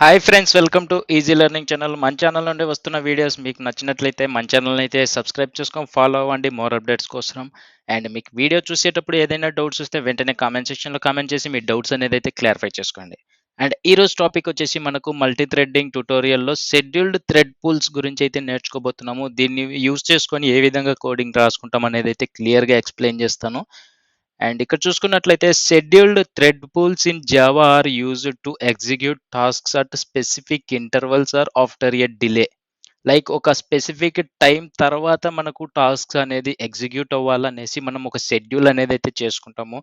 Hi friends, welcome to easy learning channel. మన channel నుండి వస్తున్న వీడియోస్ మీకు నచ్చినట్లయితే మన ఛానల్ని అయితే సబ్స్క్రైబ్ చేసుకొని ఫాలో అవ్వండి మోర్ అప్డేట్స్ కోసం. అండ్ మీకు వీడియో చూసేటప్పుడు ఏదైనా డౌట్స్ వస్తే వెంటనే కామెంట్ సెక్షన్లో కామెంట్ చేసి మీ డౌట్స్ అనేది అయితే క్లారిఫై చేసుకోండి. అండ్ ఈరోజు టాపిక్ వచ్చేసి మనకు మల్టీ థ్రెడ్డింగ్ ట్యుటోరియల్లో షెడ్యూల్డ్ థ్రెడ్ పూల్స్ గురించి అయితే నేర్చుకోబోతున్నాము. దీన్ని యూజ్ చేసుకొని ఏ విధంగా కోడింగ్ రాసుకుంటాం అనేది అయితే క్లియర్గా ఎక్స్ప్లెయిన్ చేస్తాను. అండ్ ఇక్కడ చూసుకున్నట్లయితే scheduled thread pools in Java are used to execute tasks at specific intervals or after a delay. Like ఒక స్పెసిఫిక్ టైం తర్వాత మనకు టాస్క్స్ అనేది ఎగ్జిక్యూట్ అవ్వాలనేసి మనం ఒక షెడ్యూల్ అనేది అయితే చేసుకుంటాము.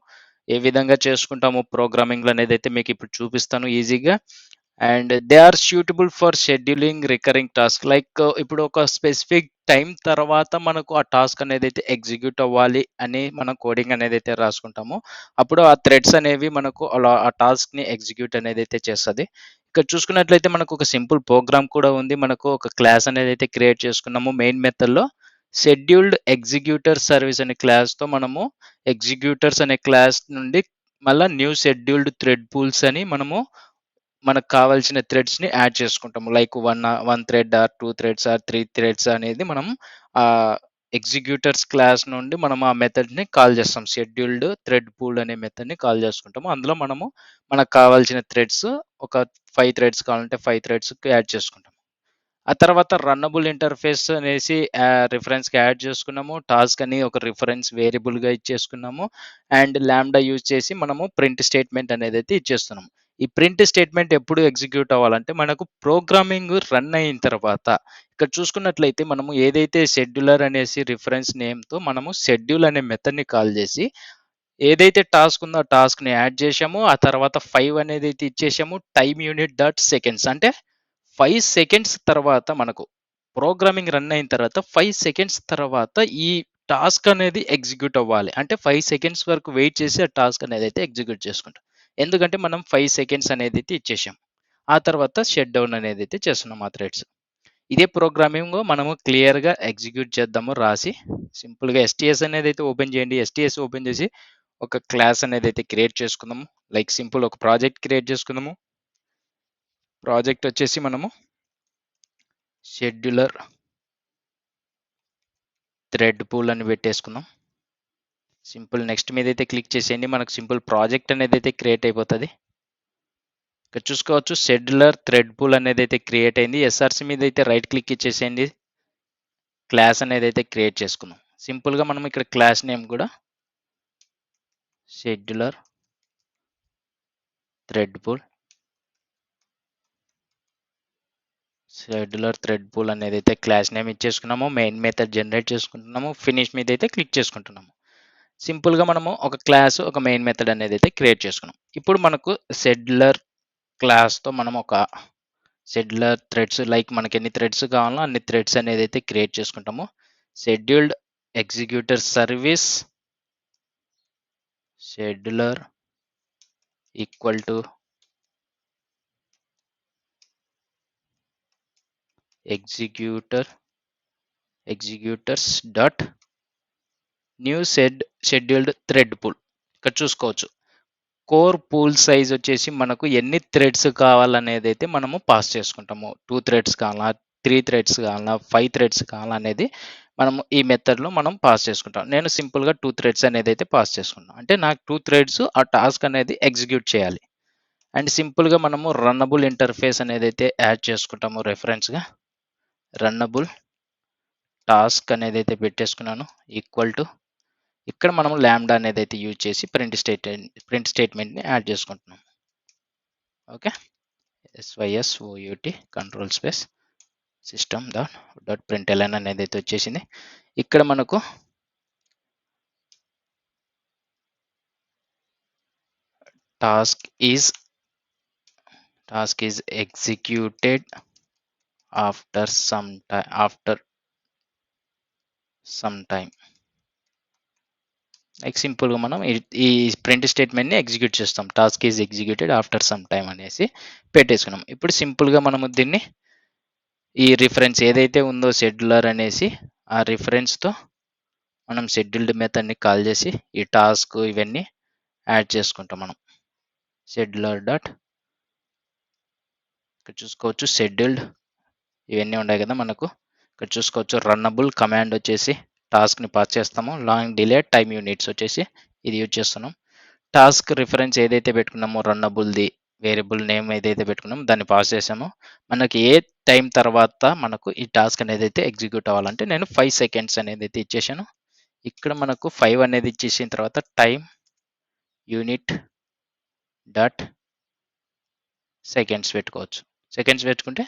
ఏ విధంగా చేసుకుంటాము ప్రోగ్రామింగ్లో అనేది అయితే మీకు ఇప్పుడు చూపిస్తాను ఈజీగా. And they are suitable for scheduling recurring task. Like ఇప్పుడు ఒక స్పెసిఫిక్ టైం తర్వాత మనకు ఆ టాస్క్ అనేది అయితే ఎగ్జిక్యూట్ అవ్వాలి అని మనం కోడింగ్ అనేది అయితే రాసుకుంటాము. అప్పుడు ఆ థ్రెడ్స్ అనేవి మనకు అలా ఆ టాస్క్ని ఎగ్జిక్యూట్ అనేది అయితే చేస్తుంది. ఇక్కడ చూసుకున్నట్లయితే మనకు ఒక సింపుల్ ప్రోగ్రామ్ కూడా ఉంది. మనకు ఒక క్లాస్ అనేది అయితే క్రియేట్ చేసుకున్నాము. మెయిన్ మెథడ్లో షెడ్యూల్డ్ ఎగ్జిక్యూటర్ సర్వీస్ అనే క్లాస్తో మనము ఎగ్జిక్యూటర్స్ అనే క్లాస్ నుండి మళ్ళీ న్యూ షెడ్యూల్డ్ థ్రెడ్ పూల్స్ అని మనకు కావాల్సిన థ్రెడ్స్ని యాడ్ చేసుకుంటాము. Like one thread or 2 threads or 3 threads అనేది మనం ఎగ్జిక్యూటర్స్ క్లాస్ నుండి మనం ఆ మెథడ్ని కాల్ చేస్తాం. షెడ్యూల్డ్ థ్రెడ్ పూల్ అనే మెథడ్ని కాల్ చేసుకుంటాము. అందులో మనకు కావాల్సిన థ్రెడ్స్ ఒక 5 థ్రెడ్స్ కావాలంటే 5 థ్రెడ్స్ యాడ్ చేసుకుంటాం. ఆ తర్వాత రన్నబుల్ ఇంటర్ఫేస్ అనేసి రిఫరెన్స్కి యాడ్ చేసుకున్నాము. టాస్క్ అని ఒక రిఫరెన్స్ వేరియబుల్గా ఇచ్చేసుకున్నాము. అండ్ ల్యాండా యూజ్ చేసి మనము ప్రింట్ స్టేట్మెంట్ అనేది అయితే ఇచ్చేస్తున్నాము. ఈ ప్రింట్ స్టేట్మెంట్ ఎప్పుడు ఎగ్జిక్యూట్ అవ్వాలంటే మనకు ప్రోగ్రామింగ్ రన్ అయిన తర్వాత. ఇక్కడ చూసుకున్నట్లయితే మనము ఏదైతే షెడ్యూలర్ అనేసి రిఫరెన్స్ నేమ్తో మనము షెడ్యూల్ అనే మెథడ్ని కాల్ చేసి ఏదైతే టాస్క్ ఉందో ఆ టాస్క్ని యాడ్ చేసాము. ఆ తర్వాత 5 అనేది అయితే ఇచ్చేసాము. టైమ్ యూనిట్ డాట్ సెకండ్స్ అంటే 5 సెకండ్స్ తర్వాత మనకు ప్రోగ్రామింగ్ రన్ అయిన తర్వాత 5 సెకండ్స్ తర్వాత ఈ టాస్క్ అనేది ఎగ్జిక్యూట్ అవ్వాలి. అంటే 5 సెకండ్స్ వరకు వెయిట్ చేసి ఆ టాస్క్ అనేది అయితే ఎగ్జిక్యూట్ చేసుకుంటాం. ఎందుకంటే మనం 5 సెకండ్స్ అనేది అయితే ఇచ్చేసాం. ఆ తర్వాత షట్ డౌన్ అనేది అయితే చేస్తున్నాం ఆ థ్రెడ్స్. ఇదే ప్రోగ్రామింగ్ మనము క్లియర్గా ఎగ్జిక్యూట్ చేద్దాము రాసి. సింపుల్గా ఎస్టీఎస్ అనేది అయితే ఓపెన్ చేయండి. ఎస్టీఎస్ ఓపెన్ చేసి ఒక క్లాస్ అనేది అయితే క్రియేట్ చేసుకుందాము. లైక్ సింపుల్ ఒక ప్రాజెక్ట్ క్రియేట్ చేసుకుందాము. ప్రాజెక్ట్ వచ్చేసి మనము షెడ్యూలర్ థ్రెడ్ పూల్ అని పెట్టేసుకుందాం. సింపుల్ నెక్స్ట్ మీద అయితే క్లిక్ చేసేయండి. మనకు సింపుల్ ప్రాజెక్ట్ అనేది అయితే క్రియేట్ అయిపోతుంది. ఇక్కడ చూసుకోవచ్చు షెడ్యూలర్ థ్రెడ్ పూల్ అనేది అయితే క్రియేట్ అయింది. ఎస్ఆర్సి మీద అయితే రైట్ క్లిక్ ఇచ్చేసేయండి. క్లాస్ అనేది అయితే క్రియేట్ చేసుకుందాం. సింపుల్గా మనం ఇక్కడ క్లాస్ నేమ్ కూడా షెడ్యూలర్ థ్రెడ్ పూల్ అనేది అయితే క్లాస్ నేమ్ ఇచ్చేసుకున్నాము. మెయిన్ మెథడ్ జనరేట్ చేసుకుంటున్నాము. ఫినిష్ మీద అయితే క్లిక్ చేసుకుంటున్నాము. సింపుల్గా మనము ఒక క్లాస్ ఒక మెయిన్ మెథడ్ అనేది అయితే క్రియేట్ చేసుకున్నాం. ఇప్పుడు మనకు షెడ్యూలర్ క్లాస్తో మనం ఒక షెడ్యూలర్ థ్రెడ్స్ లైక్ మనకి ఎన్ని థ్రెడ్స్ కావాలో అన్ని థ్రెడ్స్ అనేది అయితే క్రియేట్ చేసుకుంటాము. Scheduled executor service scheduler equal to executors dot new scheduled thread pool. ఇక్కడ చూసుకోవచ్చు కోర్ పూల్ సైజ్ వచ్చేసి మనకు ఎన్ని థ్రెడ్స్ కావాలనేది అయితే మనము పాస్ చేసుకుంటాము. 2 థ్రెడ్స్ కావాలా, 3 థ్రెడ్స్ కావాలా, 5 థ్రెడ్స్ కావాలనేది మనము ఈ మెథడ్లో మనం పాస్ చేసుకుంటాం. నేను సింపుల్గా 2 థ్రెడ్స్ అనేది అయితే పాస్ చేసుకుంటాను. అంటే నాకు 2 థ్రెడ్స్ ఆ టాస్క్ అనేది ఎగ్జిక్యూట్ చేయాలి. అండ్ సింపుల్గా మనము రన్నబుల్ ఇంటర్ఫేస్ అనేది అయితే యాడ్ చేసుకుంటాము. రెఫరెన్స్గా రన్నబుల్ టాస్క్ అనేది అయితే పెట్టేసుకున్నాను. ఈక్వల్ టు ఇక్కడ మనం ల్యాండా అనేది అయితే యూజ్ చేసి ప్రింట్ స్టేట్మెంట్ని యాడ్ చేసుకుంటున్నాం. Okay, SYSOUT control space system dot println అనేది అయితే వచ్చేసింది. ఇక్కడ మనకు task is executed after some time. Like సింపుల్గా మనం ఈ ప్రింట్ స్టేట్మెంట్ని ఎగ్జిక్యూట్ చేస్తాం. Task is executed after some time అనేసి పెట్టేసుకున్నాం. ఇప్పుడు సింపుల్గా మనము దీన్ని ఈ రిఫరెన్స్ ఏదైతే ఉందో షెడ్యూలర్ అనేసి ఆ రిఫరెన్స్తో మనం షెడ్యూల్డ్ మెథడ్ని కాల్ చేసి ఈ టాస్క్ ఇవన్నీ యాడ్ చేసుకుంటాం. మనం షెడ్యూలర్ డాట్ ఇక్కడ చూసుకోవచ్చు షెడ్యూల్డ్ ఇవన్నీ ఉన్నాయి కదా మనకు. ఇక్కడ చూసుకోవచ్చు రన్నబుల్ కమాండ్ వచ్చేసి టాస్క్ని పాస్ చేస్తాము. లాంగ్ డిలే టైమ్ యూనిట్స్ వచ్చేసి ఇది యూజ్ చేస్తున్నాం. టాస్క్ రిఫరెన్స్ ఏదైతే పెట్టుకున్నామో రన్నబుల్ది వేరియబుల్ నేమ్ ఏదైతే పెట్టుకున్నామో దాన్ని పాస్ చేసామో మనకి ఏ టైం తర్వాత మనకు ఈ టాస్క్ అనేది అయితే ఎగ్జిక్యూట్ అవ్వాలంటే నేను 5 సెకండ్స్ అనేది అయితే ఇచ్చేసాను. ఇక్కడ మనకు 5 అనేది ఇచ్చేసిన తర్వాత టైం యూనిట్ డాట్ సెకండ్స్ పెట్టుకోవచ్చు. సెకండ్స్ పెట్టుకుంటే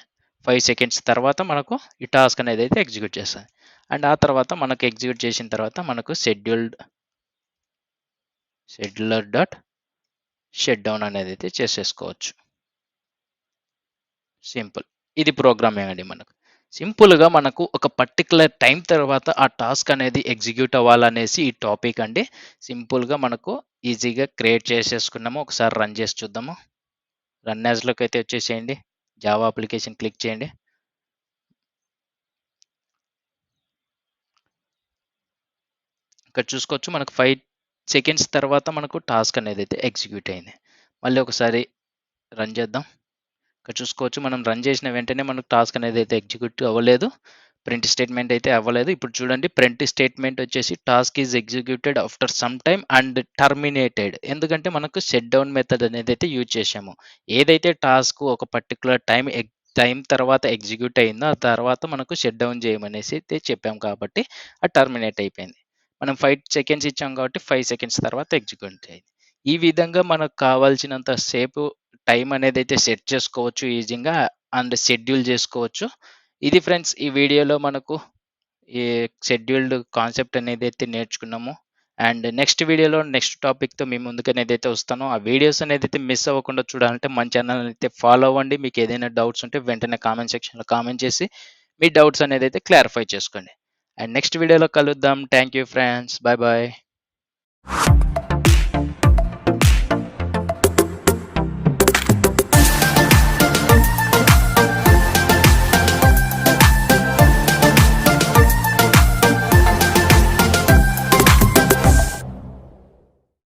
5 సెకండ్స్ తర్వాత మనకు ఈ టాస్క్ అనేది అయితే ఎగ్జిక్యూట్ చేస్తుంది. అండ్ ఆ తర్వాత మనకు ఎగ్జిక్యూట్ చేసిన తర్వాత మనకు షెడ్యూలర్ డాట్ షట్ డౌన్ అనేది అయితే చేసేసుకోవచ్చు. సింపుల్. ఇది ప్రోగ్రామింగ్ అండి మనకు. సింపుల్గా మనకు ఒక పర్టికులర్ టైం తర్వాత ఆ టాస్క్ అనేది ఎగ్జిక్యూట్ అవ్వాలనేసి ఈ టాపిక్ అండి. సింపుల్గా మనకు ఈజీగా క్రియేట్ చేసేసుకున్నాము. ఒకసారి రన్ చేసి చూద్దాము. రన్ యాజ్లోకి అయితే వచ్చేసేయండి. జావా అప్లికేషన్ క్లిక్ చేయండి. ఇక్కడ చూసుకోవచ్చు మనకు 5 సెకండ్స్ తర్వాత మనకు టాస్క్ అనేది అయితే ఎగ్జిక్యూట్ అయింది. మళ్ళీ ఒకసారి రన్ చేద్దాం. ఇక్కడ చూసుకోవచ్చు మనం రన్ చేసిన వెంటనే మనకు టాస్క్ అనేది అయితే ఎగ్జిక్యూట్ అవ్వలేదు. ప్రింట్ స్టేట్మెంట్ అయితే అవ్వలేదు. ఇప్పుడు చూడండి ప్రింట్ స్టేట్మెంట్ వచ్చేసి task is executed after some time and terminated. ఎందుకంటే మనకు షట్ డౌన్ మెథడ్ అనేది అయితే యూజ్ చేసాము. ఏదైతే టాస్క్ ఒక పర్టికులర్ టైం తర్వాత ఎగ్జిక్యూట్ అయిందో ఆ తర్వాత మనకు షట్ డౌన్ చేయమనేసి అయితే చెప్పాం కాబట్టి అది టర్మినేట్ అయిపోయింది. మనం 5 సెకండ్స్ ఇచ్చాం కాబట్టి 5 సెకండ్స్ తర్వాత ఎగ్జిక్యూట్ అయింది. ఈ విధంగా మనకు కావాల్సినంత సేపు టైం అనేది అయితే సెట్ చేసుకోవచ్చు ఈజీగా అండ్ షెడ్యూల్ చేసుకోవచ్చు. ఇది ఫ్రెండ్స్ ఈ వీడియోలో మనకు ఈ షెడ్యూల్డ్ కాన్సెప్ట్ అనేది అయితే నేర్చుకున్నాము. అండ్ నెక్స్ట్ వీడియోలో నెక్స్ట్ టాపిక్తో మీ ముందుకు అనేది అయితే వస్తాను. ఆ వీడియోస్ అనేది అయితే మిస్ అవ్వకుండా చూడాలంటే మన ఛానల్ అయితే ఫాలో అవ్వండి. మీకు ఏదైనా డౌట్స్ ఉంటే వెంటనే కామెంట్ సెక్షన్లో కామెంట్ చేసి మీ డౌట్స్ అనేది అయితే క్లారిఫై చేసుకోండి. అండ్ నెక్స్ట్ వీడియోలో కలుద్దాం. Thank you friends. Bye bye.